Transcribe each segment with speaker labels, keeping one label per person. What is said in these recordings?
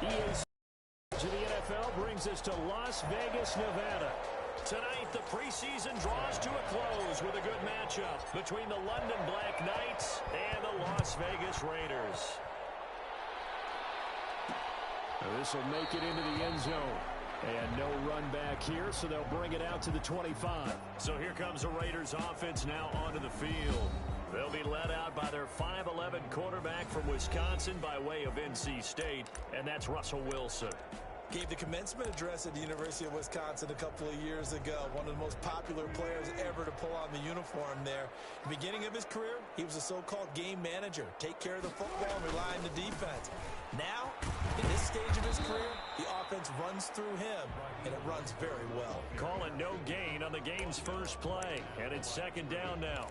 Speaker 1: He is to the NFL, brings us to Las Vegas, Nevada. Tonight, the preseason draws to a close with a good matchup between the London Black Knights and the Las Vegas Raiders. This will make it into the end zone. And no run back here, so they'll bring it out to the 25. So here comes the Raiders offense now onto the field. They'll be led out by their 5'11" quarterback from Wisconsin by way of NC State, and that's Russell Wilson.
Speaker 2: Gave the commencement address at the University of Wisconsin a couple of years ago. One of the most popular players ever to pull on the uniform there. The beginning of his career, he was a so-called game manager. Take care of the football and rely on the defense. Now, in this stage of his career, the offense runs through him, and it runs very well.
Speaker 1: Calling no gain on the game's first play, and it's second down now.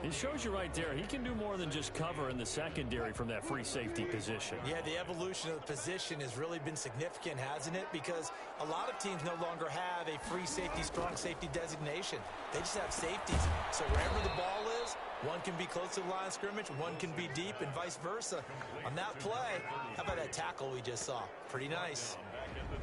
Speaker 1: It shows you right there, he can do more than just cover in the secondary from that free safety position.
Speaker 2: Yeah, the evolution of the position has really been significant, hasn't it? Because a lot of teams no longer have a free safety, strong safety designation. They just have safeties. So wherever the ball is, one can be close to the line of scrimmage, one can be deep, and vice versa. On that play, how about that tackle we just saw? Pretty nice.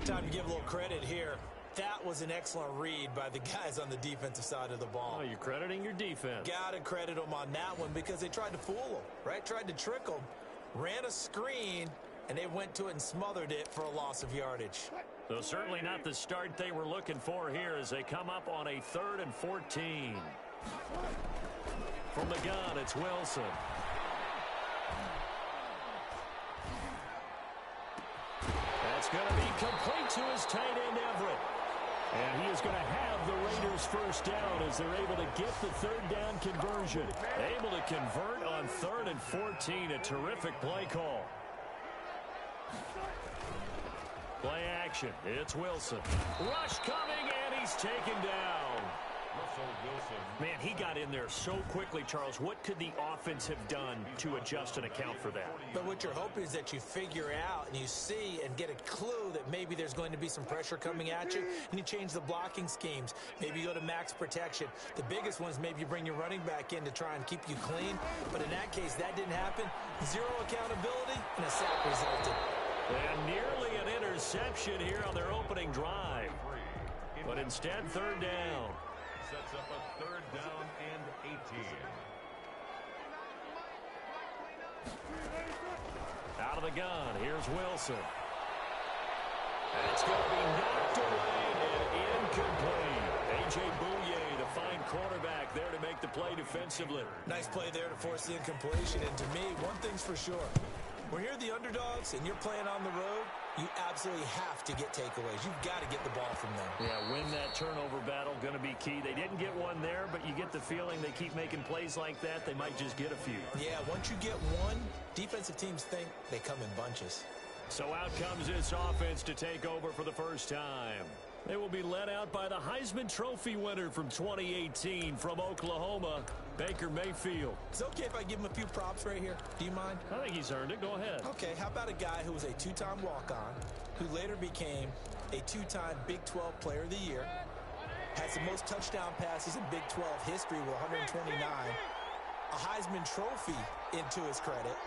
Speaker 2: Time to give a little credit here. That was an excellent read by the guys on the defensive side of the ball.
Speaker 1: Oh, you're crediting your defense.
Speaker 2: Got to credit them on that one because they tried to fool them, right? Tried to trick them. Ran a screen, and they went to it and smothered it for a loss of yardage.
Speaker 1: So certainly not the start they were looking for here as they come up on a 3rd and 14. From the gun, it's Wilson. That's going to be complete to his tight end, Everett. And he is going to have the Raiders first down as they're able to get the 3rd down conversion. Able to convert on 3rd and 14. A terrific play call. Play action. It's Wilson. Rush coming, and he's taken down. Man, he got in there so quickly, Charles. What could the offense have done to adjust and account for that?
Speaker 2: But what you're hoping is that you figure out and you see and get a clue that maybe there's going to be some pressure coming at you, and you change the blocking schemes. Maybe you go to max protection. The biggest one is maybe you bring your running back in to try and keep you clean. But in that case, that didn't happen. Zero accountability, and a sack resulted.
Speaker 1: And nearly an interception here on their opening drive. But instead, 3rd down.
Speaker 3: Sets up a 3rd down and 18.
Speaker 1: Out of the gun, here's Wilson. And it's going to be knocked away and incomplete. A.J. Bouye, the fine cornerback, there to make the play defensively.
Speaker 2: Nice play there to force the incompletion. And to me, one thing's for sure. When you're the underdogs and you're playing on the road, you absolutely have to get takeaways. You've got to get the ball from them.
Speaker 1: Yeah, win that turnover battle, going to be key. They didn't get one there, but you get the feeling they keep making plays like that, they might just get a few.
Speaker 2: Yeah, once you get one, defensive teams think they come in bunches.
Speaker 1: So out comes this offense to take over for the first time. They will be led out by the Heisman Trophy winner from 2018 from Oklahoma, Baker Mayfield.
Speaker 2: It's okay if I give him a few props right here. Do you mind?
Speaker 1: I think he's earned it. Go ahead.
Speaker 2: Okay, how about a guy who was a 2-time walk-on, who later became a 2-time Big 12 Player of the Year, has the most touchdown passes in Big 12 history with 129, a Heisman Trophy into his credit,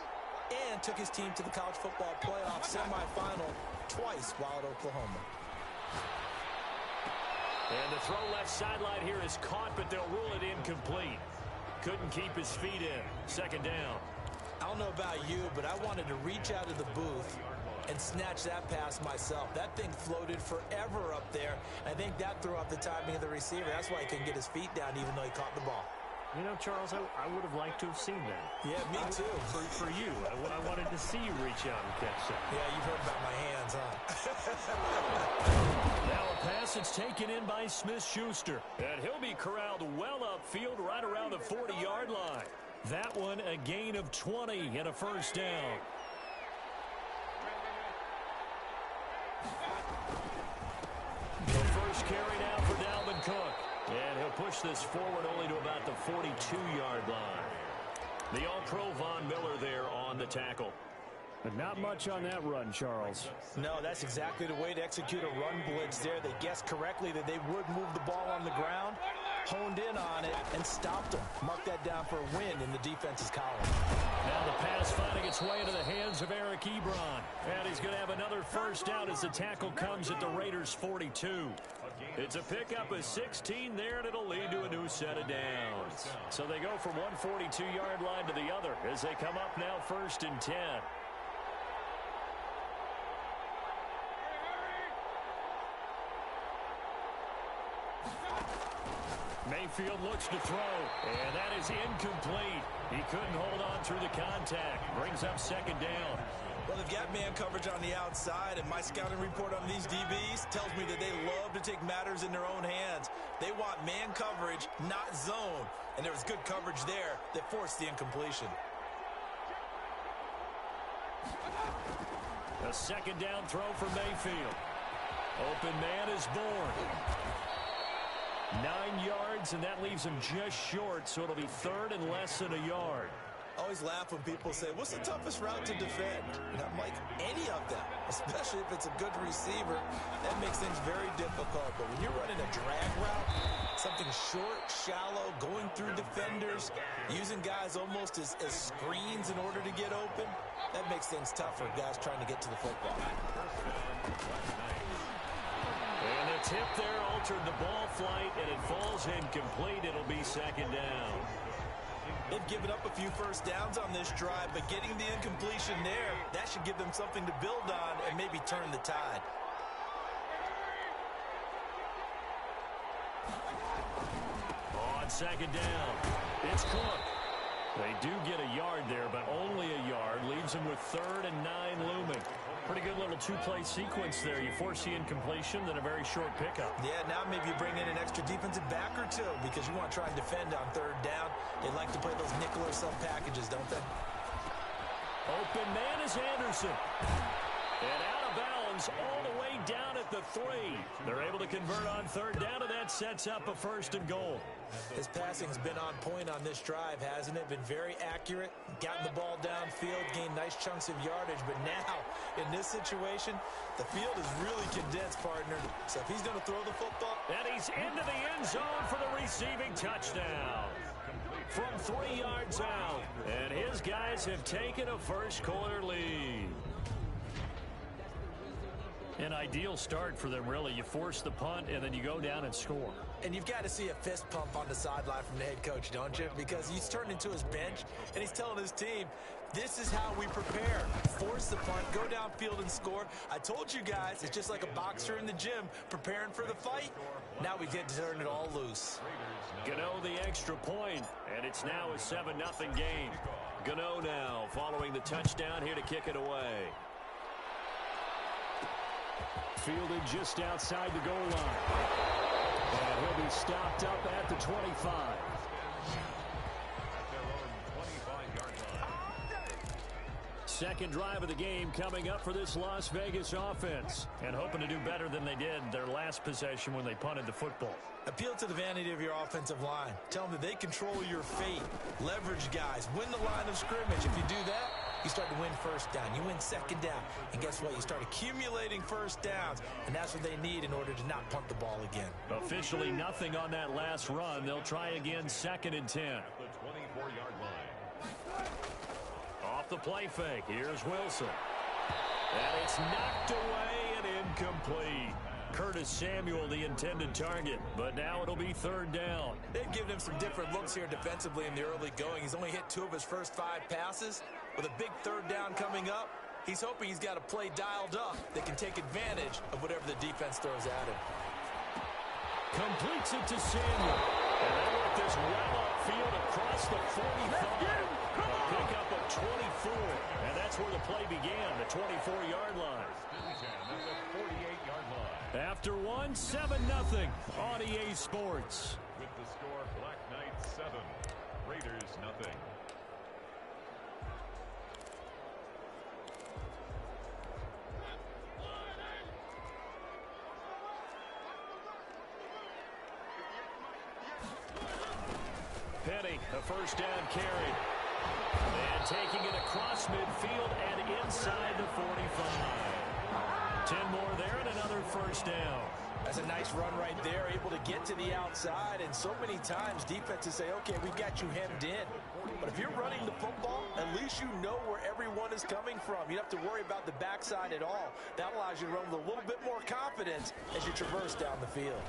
Speaker 2: and took his team to the college football playoff semifinal twice while at Oklahoma.
Speaker 1: And the throw left sideline here is caught, but they'll rule it incomplete. Couldn't keep his feet in. 2nd down.
Speaker 2: I don't know about you, but I wanted to reach out of the booth and snatch that pass myself. That thing floated forever up there. I think that threw off the timing of the receiver. That's why he couldn't get his feet down even though he caught the ball.
Speaker 1: You know, Charles, I would have liked to have seen that.
Speaker 2: Yeah, me too.
Speaker 1: For you. I wanted to see you reach out and catch that.
Speaker 2: Yeah, you've heard about my hands, huh?
Speaker 1: Now a pass that's taken in by Smith-Schuster. And he'll be corralled well upfield right around the 40-yard line. That one a gain of 20 and a first down. The first carry now for Dalvin Cook. And he'll push this forward only to about the 42-yard line. The All-Pro Von Miller there on the tackle. But not much on that run, Charles.
Speaker 2: No, that's exactly the way to execute a run blitz there. They guessed correctly that they would move the ball on the ground. honed in on it and stopped them. Mark that down for a win in the defense's column.
Speaker 1: Now the pass finding its way into the hands of Eric Ebron. And he's going to have another first down as the tackle comes at the Raiders' 42. It's a pickup of 16 there, and it'll lead to a new set of downs. So they go from one 42-yard line to the other as they come up now 1st and 10. Mayfield looks to throw, and that is incomplete. He couldn't hold on through the contact. Brings up 2nd down.
Speaker 2: Well, they've got man coverage on the outside, and my scouting report on these DBs tells me that they love to take matters in their own hands. They want man coverage, not zone. And there was good coverage there that forced the incompletion.
Speaker 1: A 2nd down throw for Mayfield. Open man is born. 9 yards, and that leaves him just short, so it'll be 3rd and less than a yard.
Speaker 2: I always laugh when people say, what's the toughest route to defend? And I'm like, any of them, especially if it's a good receiver. That makes things very difficult. But when you're running a drag route, something short, shallow, going through defenders, using guys almost as screens in order to get open, that makes things tough for guys trying to get to the football.
Speaker 1: And the tip there altered the ball flight, and it falls incomplete. It'll be 2nd down.
Speaker 2: They've given up a few first downs on this drive, but getting the incompletion there, that should give them something to build on and maybe turn the tide.
Speaker 1: On 2nd down, it's Cook. They do get a yard there, but only a yard. Leaves them with 3rd and 9 looming. Pretty good little two-play sequence there. You force the incompletion, then a very short pickup.
Speaker 2: Yeah, now maybe you bring in an extra defensive back or two because you want to try and defend on 3rd down. They like to play those nickel or sub packages, don't they?
Speaker 1: Open man is Anderson. And out of bounds all the way down at the 3. They're able to convert on 3rd down, and that sets up a 1st and goal.
Speaker 2: His passing's been on point on this drive, hasn't it? Been very accurate, gotten the ball downfield, gained nice chunks of yardage. But now, in this situation, the field is really condensed, partner. So if he's going to throw the football...
Speaker 1: And he's into the end zone for the receiving touchdown. From 3 yards out. And his guys have taken a first-quarter lead. An ideal start for them, really. You force the punt, and then you go down and score.
Speaker 2: And you've got to see a fist pump on the sideline from the head coach, don't you? Because he's turned into his bench, and he's telling his team, this is how we prepare. Force the punt, go downfield and score. I told you guys, it's just like a boxer in the gym preparing for the fight. Now we get to turn it all loose.
Speaker 1: Gano the extra point, and it's now a 7-0 game. Gano now following the touchdown here to kick it away. Fielded just outside the goal line. And he'll be stopped up at the 25. Second drive of the game coming up for this Las Vegas offense. And hoping to do better than they did their last possession when they punted the football.
Speaker 2: Appeal to the vanity of your offensive line. Tell them that they control your fate. Leverage guys. Win the line of scrimmage. If you do that, you start to win 1st down. You win 2nd down. And guess what? You start accumulating 1st downs. And that's what they need in order to not punt the ball again.
Speaker 1: Officially nothing on that last run. They'll try again 2nd and 10.
Speaker 3: The 24-yard line.
Speaker 1: Off the play fake. Here's Wilson. And it's knocked away and incomplete. Curtis Samuel, the intended target, but now it'll be 3rd down.
Speaker 2: They've given him some different looks here defensively in the early going. He's only hit 2 of his first 5 passes. With a big 3rd down coming up, he's hoping he's got a play dialed up that can take advantage of whatever the defense throws at him.
Speaker 1: Completes it to Samuel. And they work this well upfield across the 45. A pickup of 24. And that's where the play began, the 24-yard line. After one, 7-0 on EA Sports.
Speaker 3: With the score, Black Knights 7, Raiders nothing.
Speaker 1: Penny, a 1st down carry. And taking it across midfield and inside the 45. 10 more there and another 1st down.
Speaker 2: That's a nice run right there, able to get to the outside, and so many times defenses say, okay, we've got you hemmed in. But if you're running the football, at least you know where everyone is coming from. You don't have to worry about the backside at all. That allows you to run with a little bit more confidence as you traverse down the field.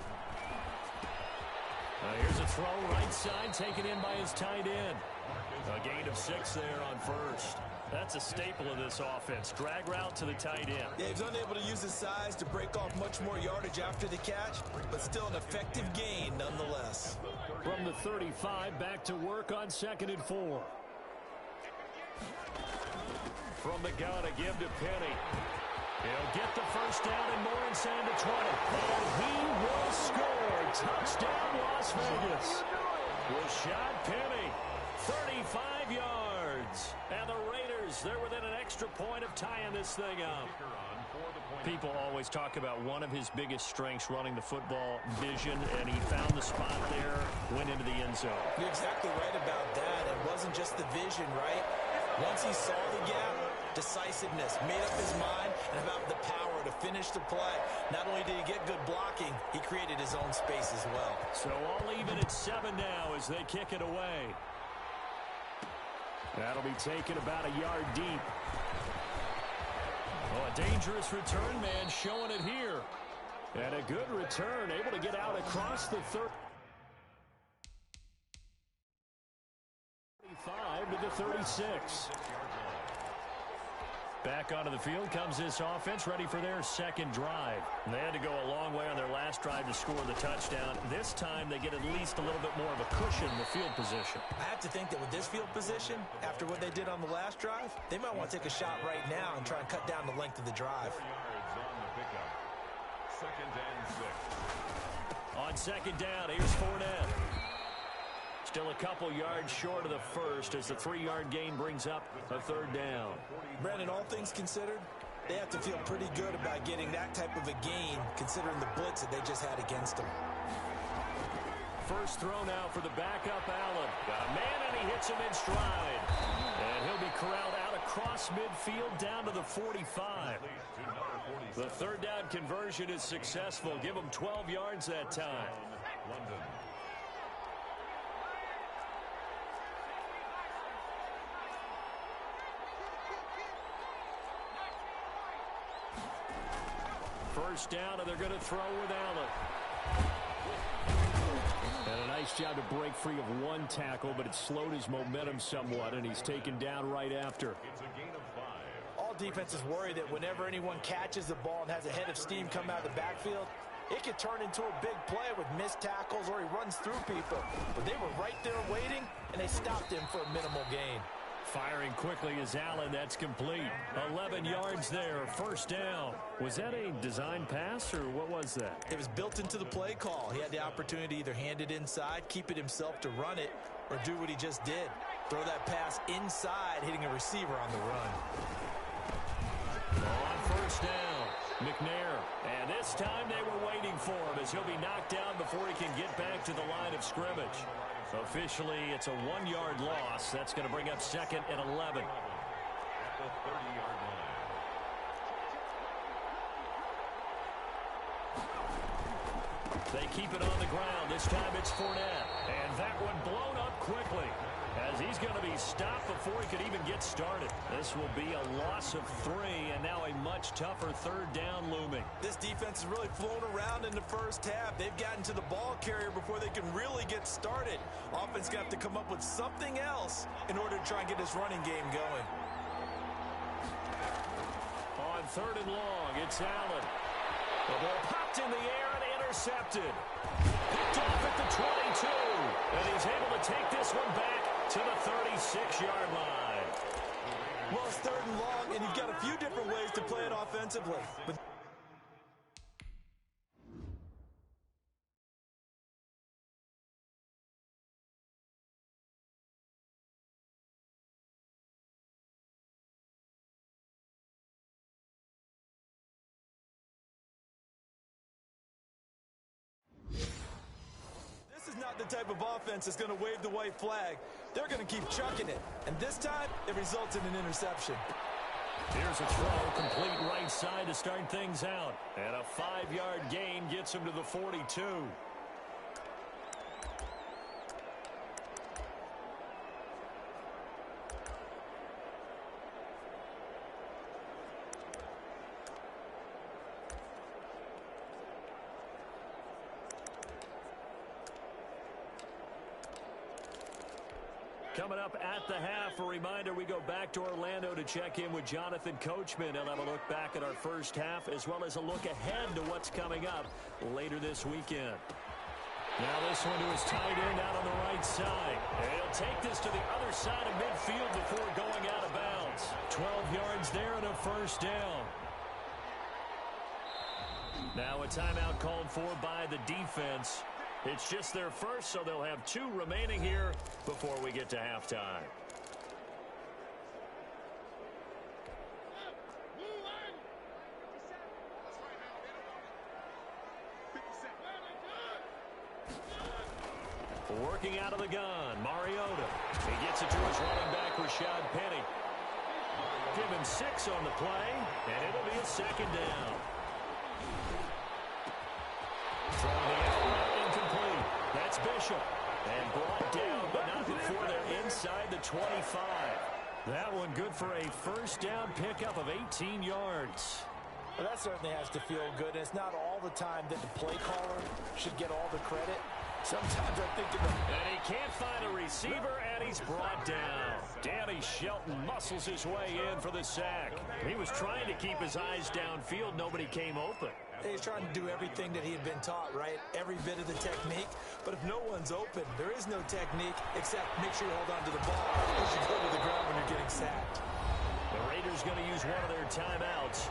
Speaker 1: Here's a throw right side, taken in by his tight end. A gain of 6 there on first. That's a staple of this offense. Drag route to the tight end.
Speaker 2: Yeah, he's unable to use his size to break off much more yardage after the catch, but still an effective gain nonetheless.
Speaker 1: From the 35, back to work on 2nd and 4. From the gun, a give to Penny. He'll get the first down and more inside the 20. And he will score. Touchdown, Las Vegas. Rashad Penny, 35 yards. And the Raiders, they're within an extra point of tying this thing up. People always talk about one of his biggest strengths, running the football, vision, and he found the spot there, went into the end zone.
Speaker 2: You're exactly right about that. It wasn't just the vision, right? Once he saw the gap, decisiveness, made up his mind, and about the power to finish the play. Not only did he get good blocking, he created his own space as well. So
Speaker 1: all even at 7 now as they kick it away. That'll be taken about a yard deep. Oh, a dangerous return man showing it here. And a good return, able to get out across the 35 to the 36. Back onto the field comes this offense, ready for their second drive. And they had to go a long way on their last drive to score the touchdown. This time they get at least a little bit more of a cushion in the field position.
Speaker 2: I have to think that with this field position, after what they did on the last drive, they might want to take a shot right now and try and cut down the length of the drive.
Speaker 1: On 2nd down, here's Fournette. Still a couple yards short of the first as the 3-yard gain brings up a 3rd down.
Speaker 2: Brandon, all things considered, they have to feel pretty good about getting that type of a gain considering the blitz that they just had against them.
Speaker 1: First throw now for the backup Allen. Got a man and he hits him in stride. And he'll be corralled out across midfield down to the 45. The 3rd down conversion is successful. Give him 12 yards that time. First down, and they're going to throw with Allen. And a nice job to break free of one tackle, but it slowed his momentum somewhat, and he's taken down right after.
Speaker 3: It's a gain of 5.
Speaker 2: All defenses worry that whenever anyone catches the ball and has a head of steam come out of the backfield, it could turn into a big play with missed tackles or he runs through people. But they were right there waiting, and they stopped him for a minimal gain.
Speaker 1: Firing quickly is Allen. That's complete. 11 yards there. First down. Was that a design pass, or what was that?
Speaker 2: It was built into the play call. He had the opportunity to either hand it inside, keep it himself to run it, or do what he just did. Throw that pass inside, hitting a receiver on the run.
Speaker 1: On first down, McNair. And this time they were waiting for him as he'll be knocked down before he can get back to the line of scrimmage. Officially, it's a 1-yard loss. That's going to bring up 2nd and 11.
Speaker 3: At the 30-yard line.
Speaker 1: They keep it on the ground. This time it's Fournette. And that one blown up quickly as he's going to be stopped before he could even get started. This will be a loss of 3, and now a much tougher 3rd down looming.
Speaker 2: This defense has really flown around in the first half. They've gotten to the ball carrier before they can really get started. Offense got to come up with something else in order to try and get this running game going.
Speaker 1: On 3rd and long, it's Allen. The ball popped in the air and intercepted. Picked off at the 22. And he's able to take this one back to the 36-yard line.
Speaker 2: Well, it's 3rd and long, and you've got a few different ways to play it offensively. But not the type of offense that's going to wave the white flag. They're going to keep chucking it. And this time, it results in an interception.
Speaker 1: Here's a throw, complete right side to start things out. And a 5-yard gain gets him to the 42. Coming up at the half, a reminder, we go back to Orlando to check in with Jonathan Coachman. He'll have a look back at our first half as well as a look ahead to what's coming up later this weekend. Now this one to his tight end out on the right side. And he'll take this to the other side of midfield before going out of bounds. 12 yards there and a first down. Now a timeout called for by the defense. It's just their first, so they'll have 2 remaining here before we get to halftime. Working out of the gun, Mariota. He gets it to his running back, Rashad Penny. Give him 6 on the play, and it'll be a second down. Throwing the out, incomplete. That's Bishop. And brought down, but not before they're inside the 25. That one good for a first down pickup of 18 yards.
Speaker 2: Well, that certainly has to feel good. And it's not all the time that the play caller should get all the credit. Sometimes I think of him.
Speaker 1: And he can't find a receiver, and he's brought down. Danny Shelton muscles his way in for the sack. He was trying to keep his eyes downfield. Nobody came open.
Speaker 2: He's trying to do everything that he had been taught, right? Every bit of the technique. But if no one's open, there is no technique except make sure you hold on to the ball as you go to the ground when you're getting sacked.
Speaker 1: The Raiders going to use one of their timeouts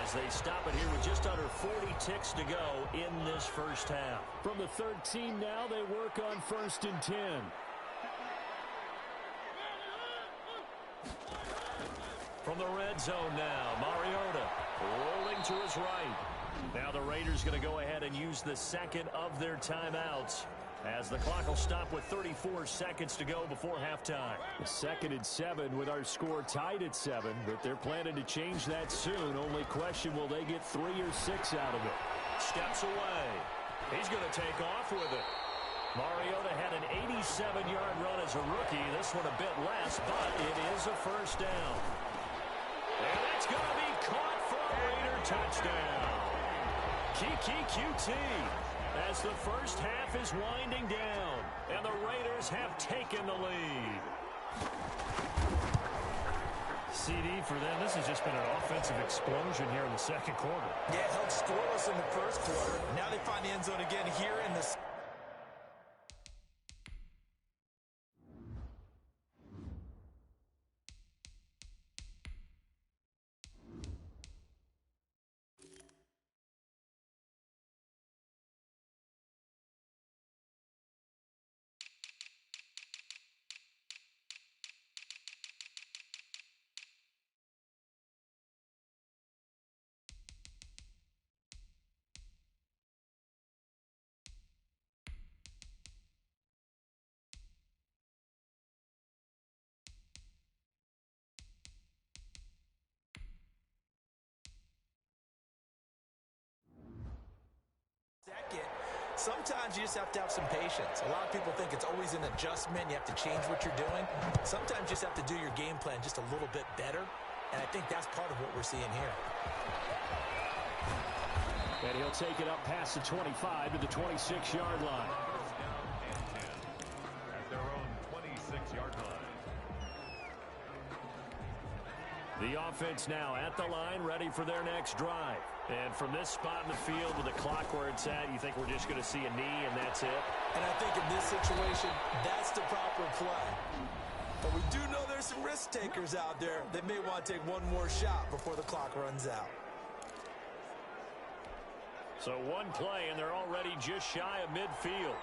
Speaker 1: as they stop it here with just under 40 ticks to go in this first half. From the 13 now, they work on 1st and 10. From the red zone now, Mariota rolling to his right. Now the Raiders going to go ahead and use the second of their timeouts as the clock will stop with 34 seconds to go before halftime. 2nd and 7 with our score tied at 7, but they're planning to change that soon. Only question, will they get 3 or 6 out of it? Steps away. He's going to take off with it. Mariota had an 87-yard run as a rookie. This one a bit less, but it is a first down. And that's going to be caught for a Raider touchdown. Kiki QT as the first half is winding down, and the Raiders have taken the lead. CD for them, this has just been an offensive explosion here in the second quarter.
Speaker 2: Yeah, held scoreless in the first quarter. Now they find the end zone again here in the... Sometimes you just have to have some patience. A lot of people think it's always an adjustment. You have to change what you're doing. Sometimes you just have to do your game plan just a little bit better. And I think that's part of what we're seeing here.
Speaker 1: And he'll take it up past the 25 to the 26-yard line.
Speaker 3: First down and 10 at their own 26-yard line.
Speaker 1: The offense now at the line, ready for their next drive. And from this spot in the field with the clock where it's at, you think we're just going to see a knee and that's it?
Speaker 2: And I think in this situation, that's the proper play. But we do know there's some risk takers out there that may want to take one more shot before the clock runs out.
Speaker 1: So one play, and they're already just shy of midfield.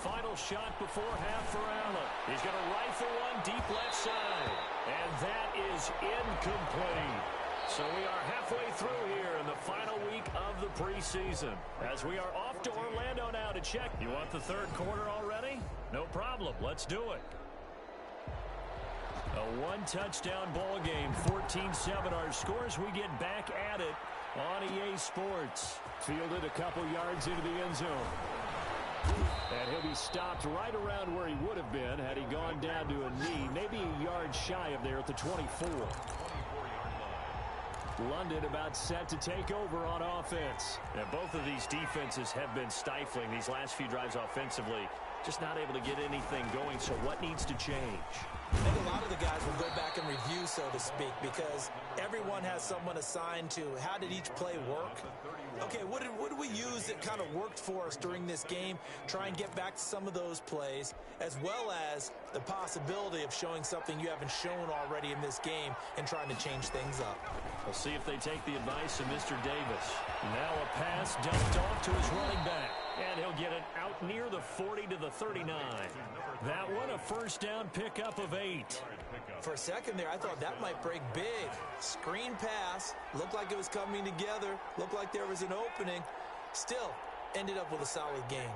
Speaker 1: Final shot before half for Allen. He's going to rifle one deep left side. And that is incomplete. So we are halfway through here in the final week of the preseason, as we are off to Orlando now to check. You want the third quarter already? No problem. Let's do it. A one-touchdown ball game, 14-7 our scores. We get back at it on EA Sports. Fielded a couple yards into the end zone. And he'll be stopped right around where he would have been had he gone down to a knee, maybe a yard shy of there at the 24. London about set to take over on offense. And both of these defenses have been stifling these last few drives offensively. Just not able to get anything going, so what needs to change?
Speaker 2: I think a lot of the guys will go back and review, so to speak, because everyone has someone assigned to how did each play work. Okay, what did we use that kind of worked for us during this game? Try and get back to some of those plays, as well as the possibility of showing something you haven't shown already in this game and trying to change things up.
Speaker 1: We'll see if they take the advice of Mr. Davis. Now a pass dumped off to his running back. And he'll get it out near the 40 to the 39. That one a first down pickup of 8.
Speaker 2: For a second there, I thought that might break big. Screen pass. Looked like it was coming together. Looked like there was an opening. Still, ended up with a solid game.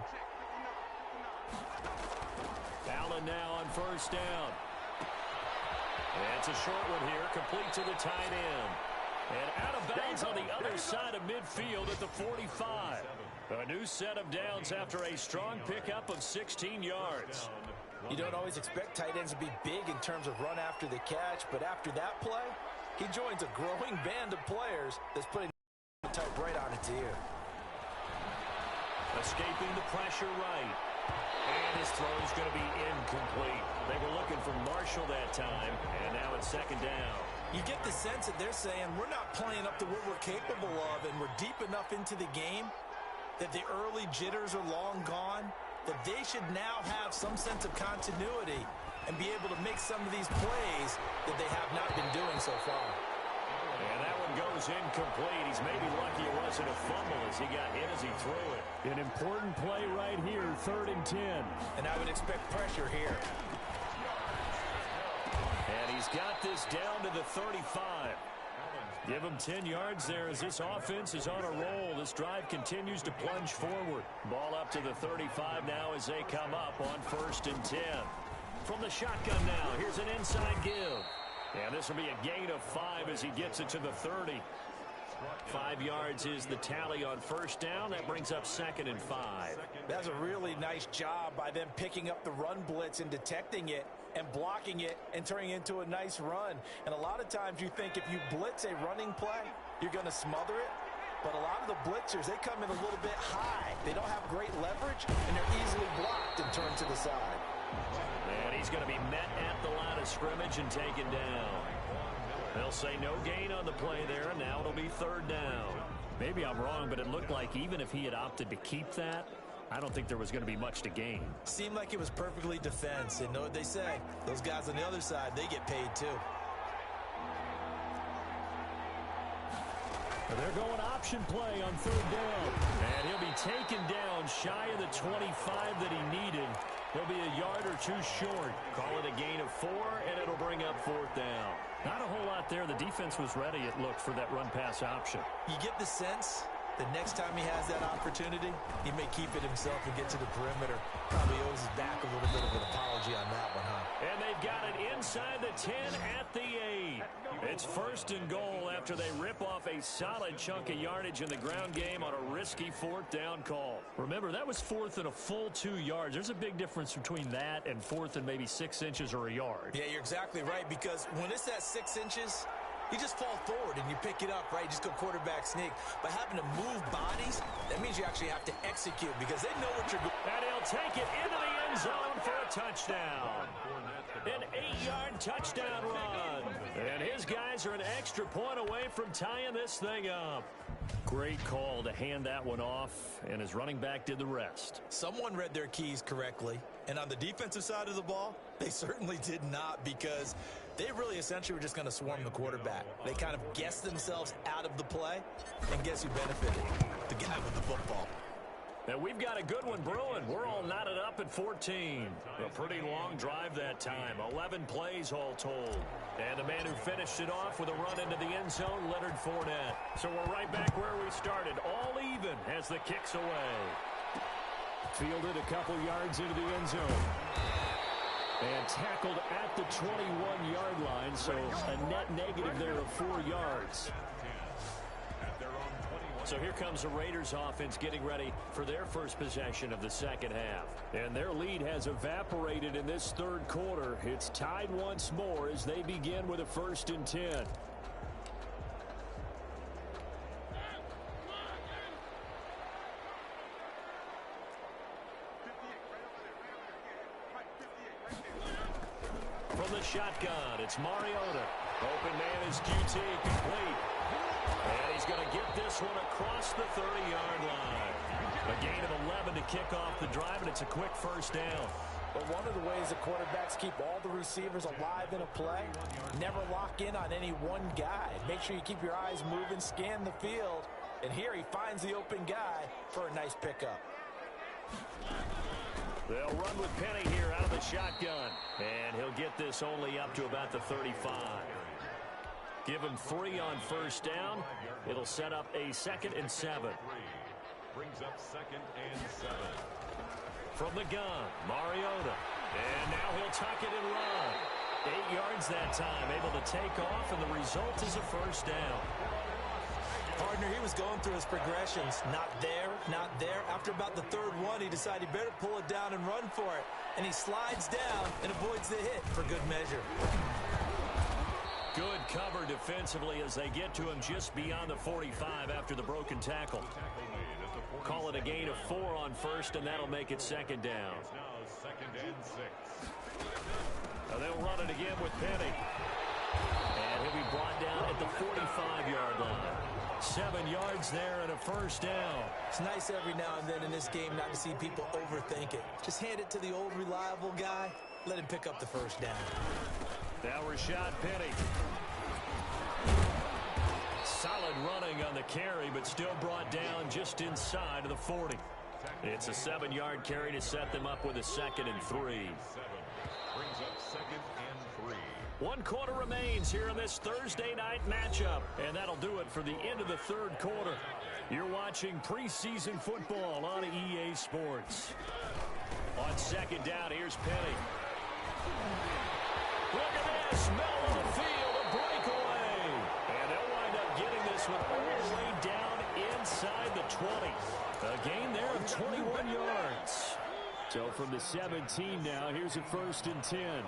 Speaker 1: Allen now on first down. And it's a short one here, complete to the tight end. And out of bounds on the other side of midfield at the 45. A new set of downs after a strong pickup of 16 yards.
Speaker 2: You don't always expect tight ends to be big in terms of run after the catch, but after that play, he joins a growing band of players that's putting the type right on its ear.
Speaker 1: Escaping the pressure right. And his throw is going to be incomplete. They were looking for Marshall that time, and now it's second down.
Speaker 2: You get the sense that they're saying we're not playing up to what we're capable of, and we're deep enough into the game that the early jitters are long gone, that they should now have some sense of continuity and be able to make some of these plays that they have not been doing so far.
Speaker 1: And that one goes incomplete. He's maybe lucky it wasn't a fumble as he got hit as he threw it. An important play right here, 3rd and 10.
Speaker 2: And I would expect pressure here.
Speaker 1: And he's got this down to the 35. Give him 10 yards there as this offense is on a roll. This drive continues to plunge forward. Ball up to the 35 now as they come up on 1st and 10. From the shotgun now, here's an inside give. And this will be a gain of 5 as he gets it to the 30. 5 yards is the tally on first down. That brings up 2nd and 5.
Speaker 2: That's a really nice job by them picking up the run blitz and detecting it and blocking it and turning it into a nice run. And a lot of times you think if you blitz a running play, you're going to smother it. But a lot of the blitzers, they come in a little bit high. They don't have great leverage, and they're easily blocked and turned to the side.
Speaker 1: And he's going to be met at the line of scrimmage and taken down. They'll say no gain on the play there, and now it'll be 3rd down. Maybe I'm wrong, but it looked like even if he had opted to keep that, I don't think there was going to be much to gain.
Speaker 2: Seemed like it was perfectly defense, and know what they say. Those guys on the other side, they get paid too.
Speaker 1: They're going option play on 3rd down. And he'll be taken down shy of the 25 that he needed. He'll be a yard or 2 short. Call it a gain of 4, and it'll bring up 4th down. Not a whole lot there. The defense was ready, it looked, for that run-pass option.
Speaker 2: You get the sense the next time he has that opportunity, he may keep it himself and get to the perimeter. Probably owes his back a little bit of an apology on that one, huh?
Speaker 1: And they've got it inside the 10 at the 8. It's 1st and goal after they rip off a solid chunk of yardage in the ground game on a risky 4th down call. Remember, that was 4th and a full 2 yards. There's a big difference between that and 4th and maybe 6 inches or a yard.
Speaker 2: Yeah, you're exactly right, because when it's at 6 inches, you just fall forward and you pick it up, right? You just go quarterback sneak. But having to move bodies, that means you actually have to execute because they know what you're doing.
Speaker 1: And he'll take it into the end zone for a touchdown. An 8-yard touchdown run. And his guys are an extra point away from tying this thing up. Great call to hand that one off, and his running back did the rest.
Speaker 2: Someone read their keys correctly, and on the defensive side of the ball, they certainly did not, because they really essentially were just going to swarm the quarterback. They kind of guessed themselves out of the play, and guess who benefited? The guy with the football.
Speaker 1: And we've got a good one brewing. We're all knotted up at 14. A pretty long drive that time. 11 plays all told. And the man who finished it off with a run into the end zone, Leonard Fournette. So we're right back where we started. All even as the kick's away. Fielded a couple yards into the end zone. And tackled at the 21-yard line, so a net negative there of 4 yards. So here comes the Raiders offense getting ready for their first possession of the second half. And their lead has evaporated in this third quarter. It's tied once more as they begin with a 1st and 10. From the shotgun, it's Mariota. Open man is QT, complete. And he's going to get this one across the 30-yard line. A gain of 11 to kick off the drive, and it's a quick first down.
Speaker 2: But one of the ways the quarterbacks keep all the receivers alive in a play, never lock in on any one guy. Make sure you keep your eyes moving, scan the field. And here he finds the open guy for a nice pickup.
Speaker 1: They'll run with Penny here out of the shotgun. And he'll get this only up to about the 35. Give him 3 on first down. It'll set up a 2nd and 7.
Speaker 3: Brings up 2nd and 7.
Speaker 1: From the gun, Mariota. And now he'll tuck it and run. 8 yards that time, able to take off, and the result is a first down.
Speaker 2: Partner, he was going through his progressions. Not there, not there. After about the 3rd one, he decided he better pull it down and run for it. And he slides down and avoids the hit for good measure.
Speaker 1: Good cover defensively as they get to him just beyond the 45 after the broken tackle. Call it a gain of 4 on first, and that'll make it 2nd down.
Speaker 3: Now 2nd and 6.
Speaker 1: Now they'll run it again with Penny. And he'll be brought down at the 45-yard line. 7 yards there and a first down.
Speaker 2: It's nice every now and then in this game not to see people overthink it. Just hand it to the old reliable guy. Let him pick up the first down.
Speaker 1: Now Rashad Penny. Solid running on the carry, but still brought down just inside of the 40. It's a 7-yard carry to set them up with a 2nd and 3.
Speaker 3: Brings up 2nd and 3.
Speaker 1: 1 quarter remains here in this Thursday night matchup. And that'll do it for the end of the 3rd quarter. You're watching preseason football on EA Sports. On 2nd down, here's Penny. Look at this, middle of the field, a breakaway. And they'll wind up getting this one all the way down inside the 20. A gain there of 21 yards. So from the 17 now, here's a 1st and 10.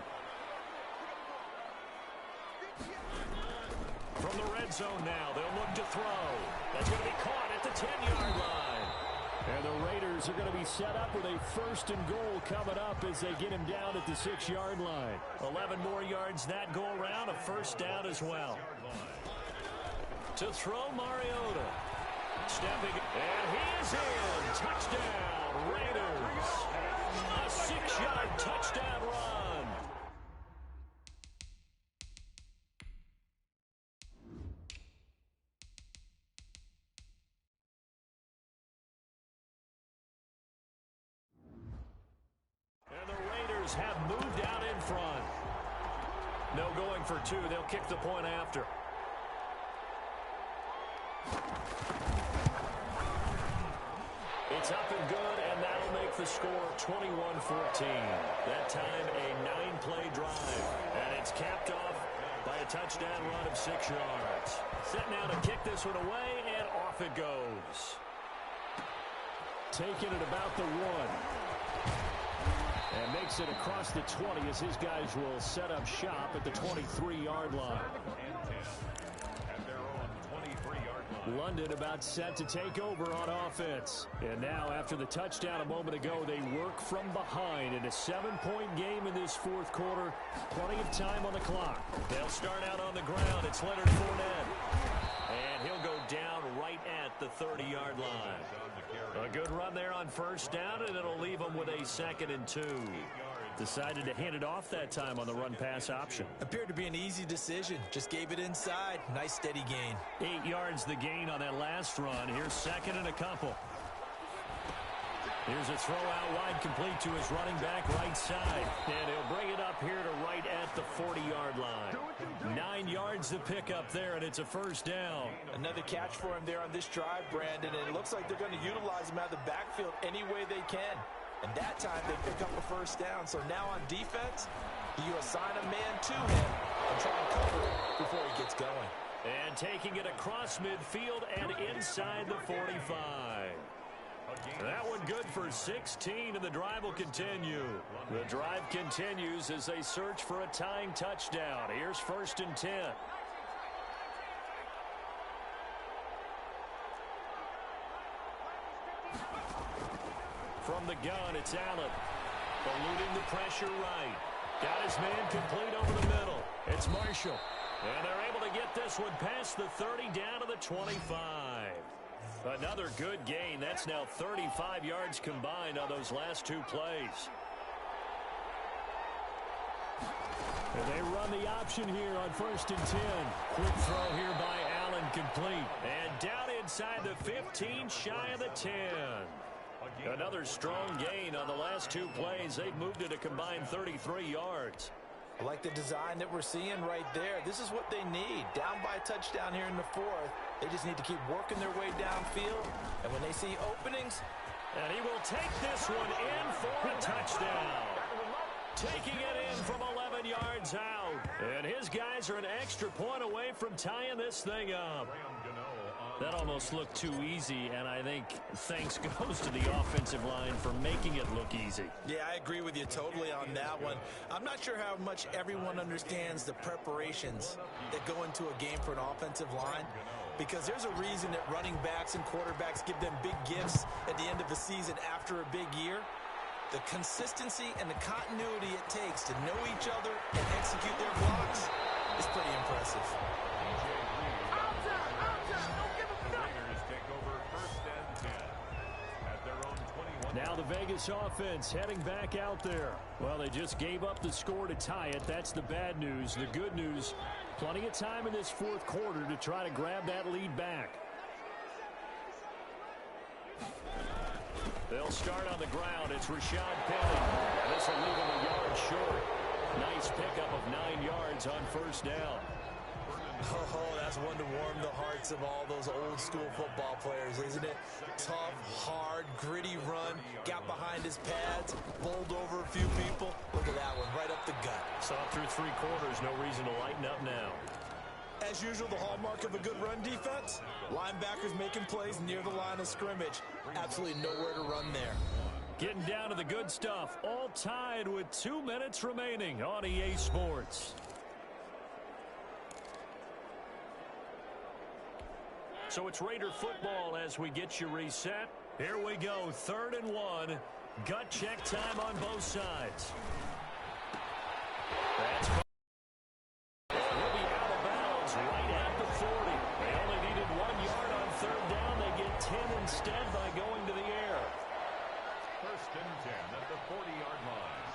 Speaker 1: From the red zone now, they'll look to throw. That's going to be caught at the 10-yard line. And the Raiders are going to be set up with a 1st and goal coming up as they get him down at the 6-yard line. 11 more yards that go around, a first down as well. To throw Mariota. Stepping, and he is in. Touchdown, Raiders. A 6-yard touchdown run. Have moved out in front. No going for 2. They'll kick the point after. It's up and good, and that'll make the score 21-14. That time a 9-play drive, and it's capped off by a touchdown run of 6 yards. Set now to kick this one away, and off it goes. Taking it about the 1. And makes it across the 20 as his guys will set up shop at the 23-yard line.
Speaker 3: At their own 23-yard line.
Speaker 1: London about set to take over on offense. And now after the touchdown a moment ago, they work from behind in a 7-point game in this 4th quarter. Plenty of time on the clock. They'll start out on the ground. It's Leonard Fournette. And he'll go down right at the 30-yard line. A good run there on first down, and it'll leave them with a 2nd and 2. Decided to hand it off that time on the run-pass option.
Speaker 2: Appeared to be an easy decision. Just gave it inside. Nice steady gain.
Speaker 1: 8 yards the gain on that last run. Here's 2nd and a couple. Here's a throw out wide, complete to his running back right side. And he'll bring it up here to right at the 40-yard line. 9 yards to pick up there, and it's a first down.
Speaker 2: Another catch for him there on this drive, Brandon, and it looks like they're going to utilize him out of the backfield any way they can. And that time they pick up a first down. So now on defense, you assign a man to him and try and cover it before he gets going.
Speaker 1: And taking it across midfield and inside the 45. That one good for 16, and the drive will continue. The drive continues as they search for a tying touchdown. Here's 1st and 10. From the gun, it's Allen. Eluding the pressure right. Got his man complete over the middle. It's Marshall. And they're able to get this one past the 30 down to the 25. Another good gain. That's now 35 yards combined on those last 2 plays. And they run the option here on 1st and 10. Quick throw here by Allen, complete. And down inside the 15, shy of the 10. Another strong gain on the last 2 plays. They've moved it a combined 33 yards.
Speaker 2: I like the design that we're seeing right there. This is what they need. Down by a touchdown here in the 4th. They just need to keep working their way downfield. And when they see openings.
Speaker 1: And he will take this one in for a touchdown. Taking it in from 11 yards out. And his guys are an extra point away from tying this thing up. That almost looked too easy, and I think thanks goes to the offensive line for making it look easy.
Speaker 2: Yeah, I agree with you totally on that one. I'm not sure how much everyone understands the preparations that go into a game for an offensive line, because there's a reason that running backs and quarterbacks give them big gifts at the end of the season after a big year. The consistency and the continuity it takes to know each other and execute their blocks is pretty impressive.
Speaker 1: Now the Vegas offense heading back out there. Well, they just gave up the score to tie it. That's the bad news. The good news, plenty of time in this 4th quarter to try to grab that lead back. They'll start on the ground. It's Rashad Penny. This will leave him a yard short. Nice pickup of 9 yards on 1st down.
Speaker 2: Oh, that's one to warm the hearts of all those old-school football players, isn't it? Tough, hard, gritty run, got behind his pads, bowled over a few people. Look at that one, right up the gut.
Speaker 1: Saw through 3 quarters, no reason to lighten up now.
Speaker 2: As usual, the hallmark of a good run defense, linebackers making plays near the line of scrimmage. Absolutely nowhere to run there.
Speaker 1: Getting down to the good stuff, all tied with 2 minutes remaining on EA Sports. So it's Raider football as we get you reset. Here we go, 3rd and 1. Gut check time on both sides. That's will be out of bounds right at the 40. They only needed 1 yard on 3rd down. They get 10 instead by going to the air.
Speaker 3: 1st and 10 at the 40-yard line.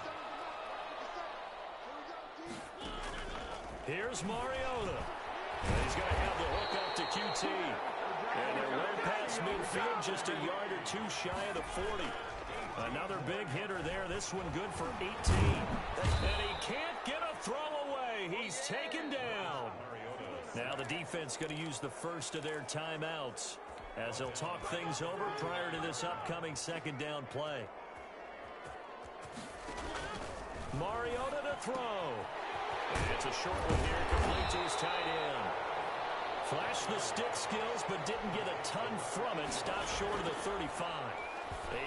Speaker 1: Here's Mariota. He's going to have the hook up to QT. And they're well past midfield, just a yard or 2 shy of the 40. Another big hitter there. This one good for 18. And he can't get a throw away. He's taken down. Now the defense going to use the first of their timeouts as they'll talk things over prior to this upcoming 2nd down play. Mariota to throw. And it's a short one here, complete to his tight end. Flashed the stick skills, but didn't get a ton from it. Stopped short of the 35.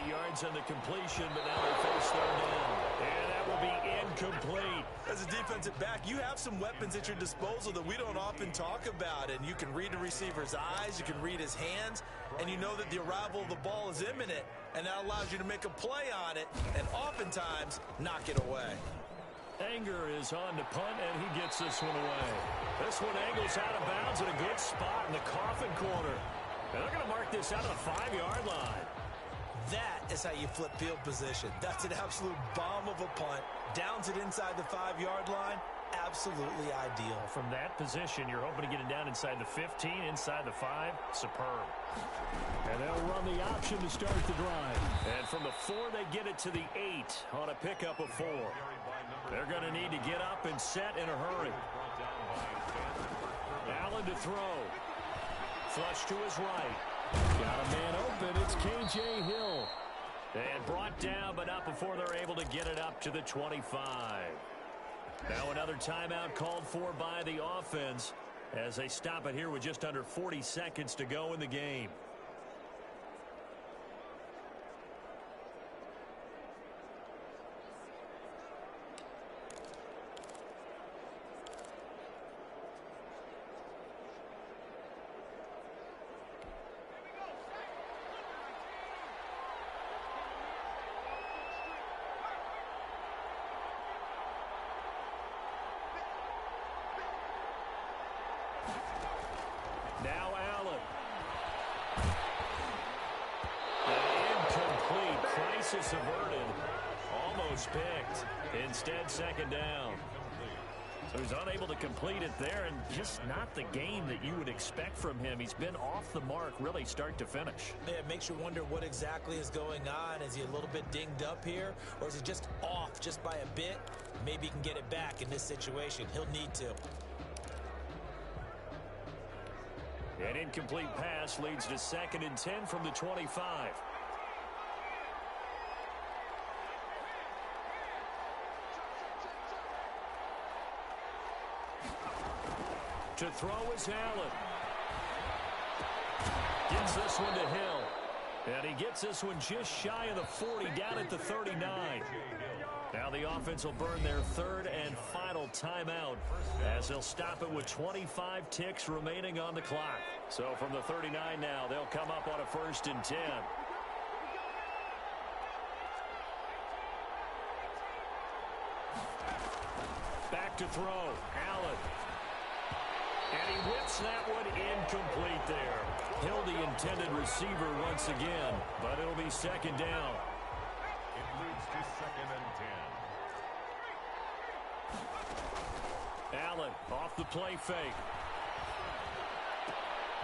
Speaker 1: 8 yards on the completion, but now they face 3rd down. And that will be incomplete.
Speaker 2: As a defensive back, you have some weapons at your disposal that we don't often talk about. And you can read the receiver's eyes, you can read his hands, and you know that the arrival of the ball is imminent. And that allows you to make a play on it, and oftentimes knock it away.
Speaker 1: Anger is on to punt, and he gets this one away. This one angles out of bounds in a good spot in the coffin corner. And they're going to mark this out of the 5-yard line.
Speaker 2: That is how you flip field position. That's an absolute bomb of a punt. Downs it inside the 5-yard line. absolutely ideal.
Speaker 1: From that position, you're hoping to get it down inside the 15, inside the 5. Superb. And they'll run the option to start the drive. And from the 4, they get it to the 8 on a pickup of 4. They're going to need to get up and set in a hurry. Allen to throw. Flush to his right. Got a man open. It's K.J. Hill. And brought down, but not before they're able to get it up to the 25. Now another timeout called for by the offense as they stop it here with just under 40 seconds to go in the game. Now Allen. Incomplete. Crisis averted. Almost picked. Instead, second down. So he's unable to complete it there, and just not the game that you would expect from him. He's been off the mark really start to finish.
Speaker 2: Yeah, it makes you wonder what exactly is going on. Is he a little bit dinged up here, or is he just off just by a bit? Maybe he can get it back in this situation. He'll need to.
Speaker 1: An incomplete pass leads to 2nd and 10 from the 25. To throw is Allen. Gives this one to Hill. And he gets this one just shy of the 40, down at the 39. Now the offense will burn their 3rd and final timeout as they'll stop it with 25 ticks remaining on the clock. So from the 39 now, they'll come up on a 1st and 10. Back to throw. Allen. And he whips that one incomplete there. Hill the intended receiver once again, but it'll be 2nd down.
Speaker 3: It moves to 2nd and 10.
Speaker 1: Allen off the play fake.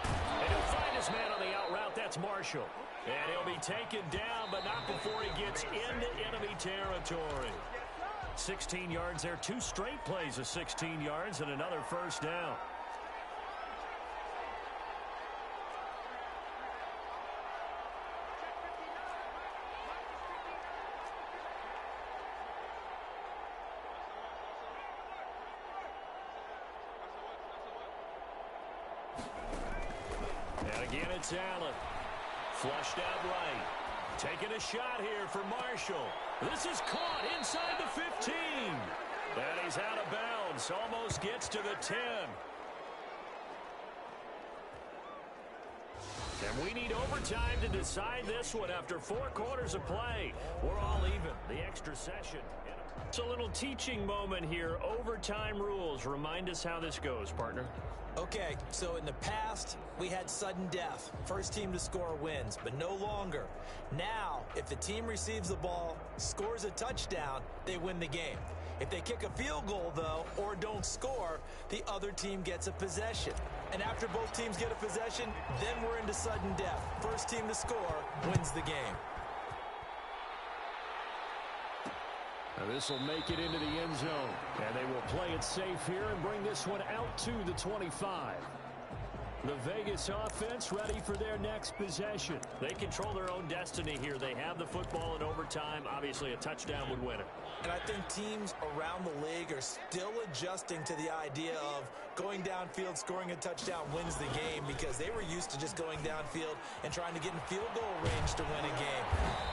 Speaker 1: And he'll find his man on the out route. That's Marshall. And he'll be taken down, but not before he gets into enemy territory. 16 yards there. 2 straight plays of 16 yards and another 1st down. And again, it's Allen. Flushed out right. Taking a shot here for Marshall. This is caught inside the 15. And he's out of bounds. Almost gets to the 10. And we need overtime to decide this one after 4 quarters of play. We're all even. The extra session. It's a little teaching moment here. Overtime rules. Remind us how this goes, partner.
Speaker 2: Okay, so in the past, we had sudden death. First team to score wins, but no longer. Now, if the team receives the ball, scores a touchdown, they win the game. If they kick a field goal, though, or don't score, the other team gets a possession. And after both teams get a possession, then we're into sudden death. First team to score wins the game.
Speaker 1: Now this will make it into the end zone. And they will play it safe here and bring this one out to the 25. The Vegas offense ready for their next possession. They control their own destiny here. They have the football in overtime. Obviously, a touchdown would win it.
Speaker 2: And I think teams around the league are still adjusting to the idea of going downfield, scoring a touchdown wins the game, because they were used to just going downfield and trying to get in field goal range to win a game.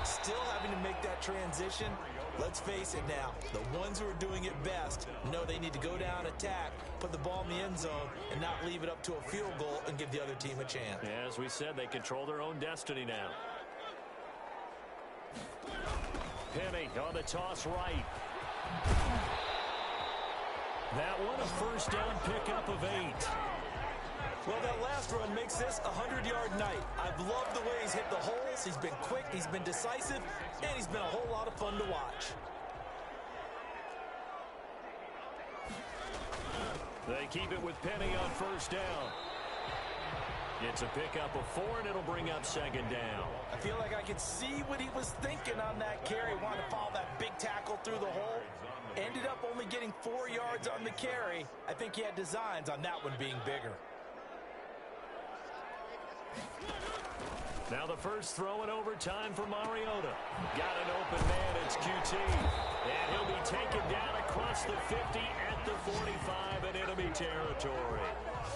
Speaker 2: Still having to make that transition. Let's face it now, the ones who are doing it best know they need to go down, attack, put the ball in the end zone, and not leave it up to a field goal and give the other team a chance.
Speaker 1: Yeah, as we said, they control their own destiny now. Penny on the toss right. That one a first down pickup of 8.
Speaker 2: Well, that last run makes this a 100-yard night. I've loved the way he's hit the holes. He's been quick, he's been decisive, and he's been a whole lot of fun to watch.
Speaker 1: They keep it with Penny on first down. It's a pickup of 4, and it'll bring up second down.
Speaker 2: I feel like I could see what he was thinking on that carry. Wanted to follow that big tackle through the hole. Ended up only getting 4 yards on the carry. I think he had designs on that one being bigger.
Speaker 1: Now the first throw in overtime for Mariota. Got an open man, it's QT. And he'll be taken down across the 50 at the 45 in enemy territory.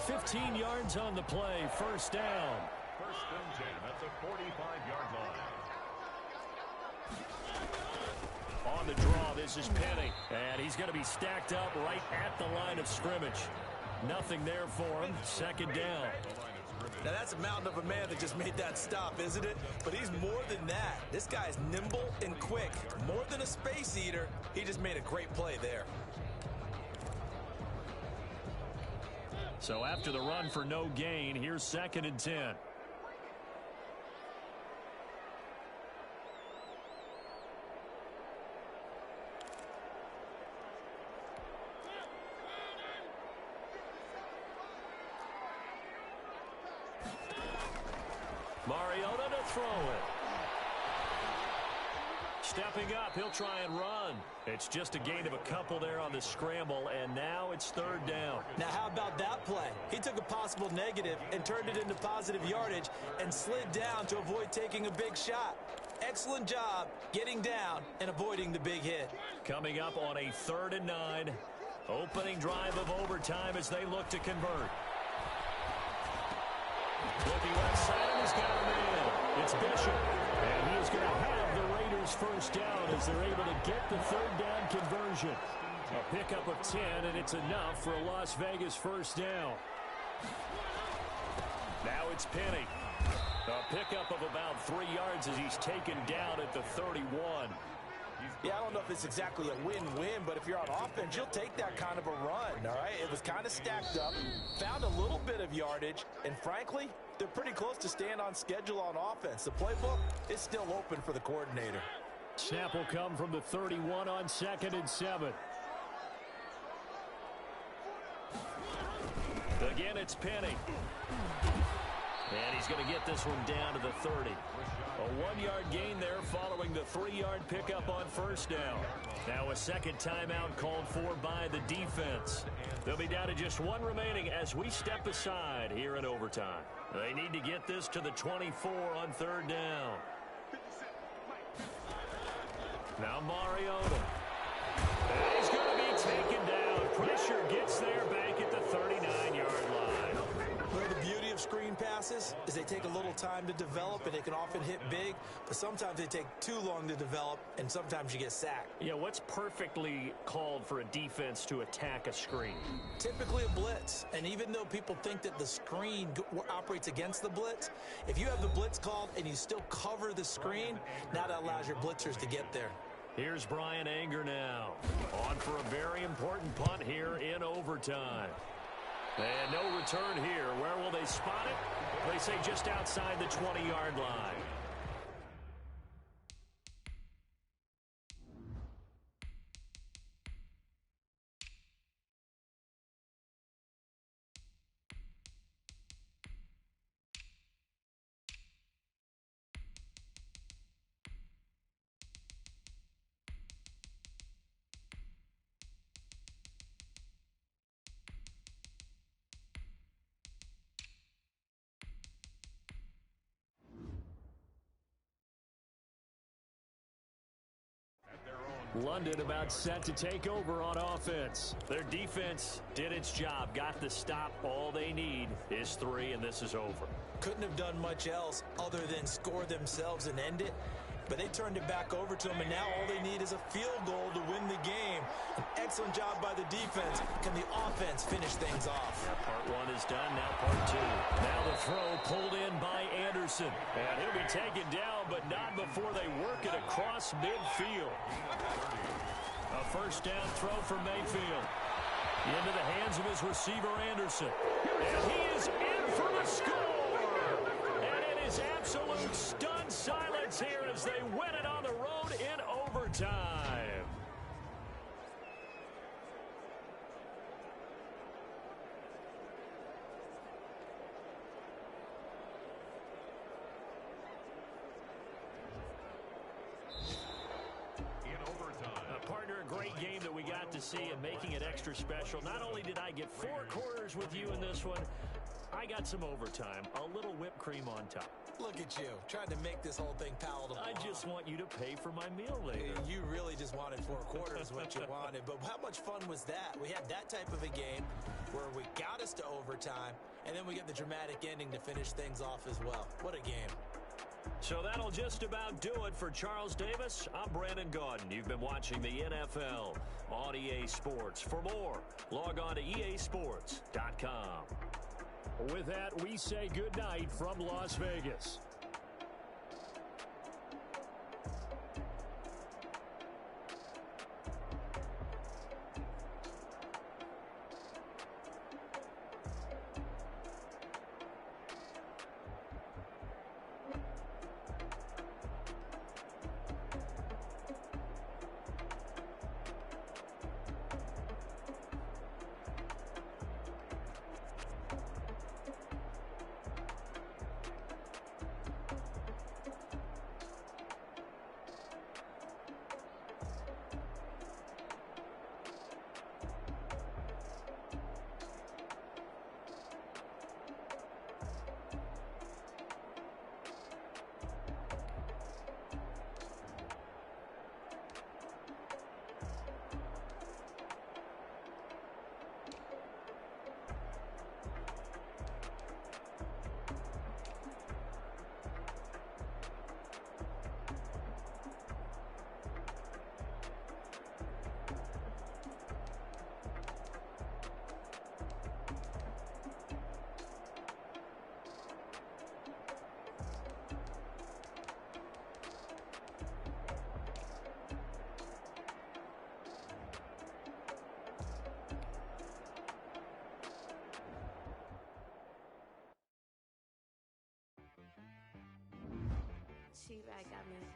Speaker 1: 15 yards on the play, first down.
Speaker 3: First and 10 at the 45-yard line.
Speaker 1: On the draw, this is Penny. And he's going to be stacked up right at the line of scrimmage. Nothing there for him, second down.
Speaker 2: Now that's a mountain of a man that just made that stop, isn't it? But he's more than that. This guy's nimble and quick. More than a space eater, he just made a great play there.
Speaker 1: So after the run for no gain, here's second and 10. Mariota to throw it. Stepping up, he'll try and run. It's just a gain of a couple there on the scramble, and now it's third down.
Speaker 2: Now how about that play? He took a possible negative and turned it into positive yardage and slid down to avoid taking a big shot. Excellent job getting down and avoiding the big hit.
Speaker 1: Coming up on a 3rd and 9. Opening drive of overtime as they look to convert. Looking left side, and he's got a man. It's Bishop. And he is going to have the Raiders first down as they're able to get the 3rd down conversion. A pickup of 10, and it's enough for a Las Vegas first down. Now it's Penny. A pickup of about 3 yards as he's taken down at the 31.
Speaker 2: Yeah, I don't know if it's exactly a win-win, but if you're on offense, you'll take that kind of a run, all right? It was kind of stacked up, found a little bit of yardage, and frankly, they're pretty close to staying on schedule on offense. The playbook is still open for the coordinator.
Speaker 1: Snap will come from the 31 on 2nd and 7. Again, it's Penny. And he's going to get this one down to the 30. A 1-yard gain there following the 3-yard pickup on first down. Now a second timeout called for by the defense. They'll be down to just 1 remaining as we step aside here in overtime. They need to get this to the 24 on 3rd down. Now Mariota. And he's going to be taken down. Pressure gets there back at the 39-yard line.
Speaker 2: Well, the beauty of screen passes is they take a little time to develop, and they can often hit big, but sometimes they take too long to develop, and sometimes you get sacked.
Speaker 1: Yeah, what's perfectly called for a defense to attack a screen?
Speaker 2: Typically a blitz, and even though people think that the screen operates against the blitz, if you have the blitz called and you still cover the screen, now that allows your blitzers to get there.
Speaker 1: Here's Brian Anger now, on for a very important punt here in overtime. And no return here. Where will they spot it? They say just outside the 20-yard line. London about set to take over on offense. Their defense did its job, got the stop. All they need is 3, and this is over.
Speaker 2: Couldn't have done much else other than score themselves and end it. But they turned it back over to them, and now all they need is a field goal to win the game. An excellent job by the defense. Can the offense finish things off?
Speaker 1: Yeah, part 1 is done, now part 2. Now the throw pulled in by Anderson. And he'll be taken down, but not before they work it across midfield. A first down throw for Mayfield. Into the hands of his receiver, Anderson. And he is in for the score. And it is absolute stunned silence here as they win it on the road in overtime. see, and making it extra special. Not only did I get 4 quarters with you in this one, I got some overtime, a little whipped cream on top.
Speaker 2: Look at you, trying to make this whole thing palatable.
Speaker 1: I just want you to pay for my meal later.
Speaker 2: You really just wanted 4 quarters what you wanted, but how much fun was that? We had that type of a game where we got us to overtime, and then we get the dramatic ending to finish things off as well. What a game.
Speaker 1: So that'll just about do it for Charles Davis. I'm Brandon Gaudin. You've been watching the NFL on EA Sports. For more, log on to easports.com. With that, we say goodnight from Las Vegas.
Speaker 4: She got me